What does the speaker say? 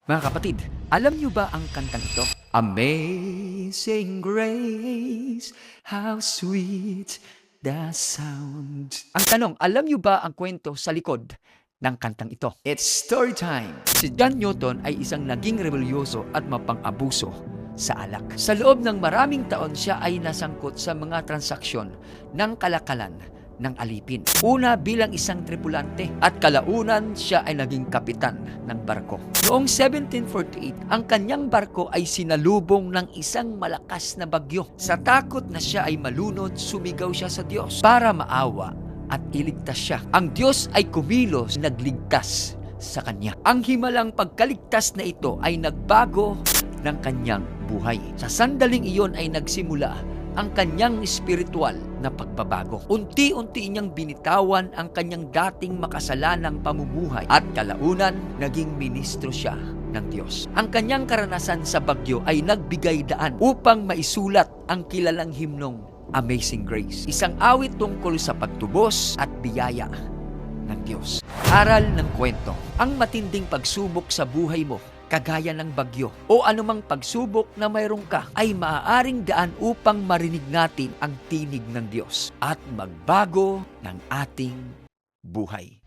Mga kapatid, alam niyo ba ang kantang ito? Amazing Grace, how sweet the sound. Ang tanong, alam niyo ba ang kwento sa likod ng kantang ito? It's story time! Si John Newton ay isang naging rebelyoso at mapang-abuso sa alak. Sa loob ng maraming taon, siya ay nasangkot sa mga transaksyon ng kalakalan ng alipin. Una bilang isang tripulante at kalaunan siya ay naging kapitan ng barko. Noong 1748, ang kanyang barko ay sinalubong ng isang malakas na bagyo. Sa takot na siya ay malunod, sumigaw siya sa Diyos para maawa at iligtas siya. Ang Diyos ay kumilos, nagligtas sa kanya. Ang himalang pagkaligtas na ito ay nagbago ng kanyang buhay. Sa sandaling iyon ay nagsimula ang kanyang espiritual na pagbabago. Unti-unti niyang binitawan ang kanyang dating makasalanang pamumuhay at kalaunan naging ministro siya ng Diyos. Ang kanyang karanasan sa bagyo ay nagbigay daan upang maisulat ang kilalang himnong Amazing Grace, isang awit tungkol sa pagtubos at biyaya ng Diyos. Aral ng kwento: ang matinding pagsubok sa buhay mo, kagaya ng bagyo o anumang pagsubok na mayroon ka, ay maaaring daan upang marinig natin ang tinig ng Diyos at magbago ng ating buhay.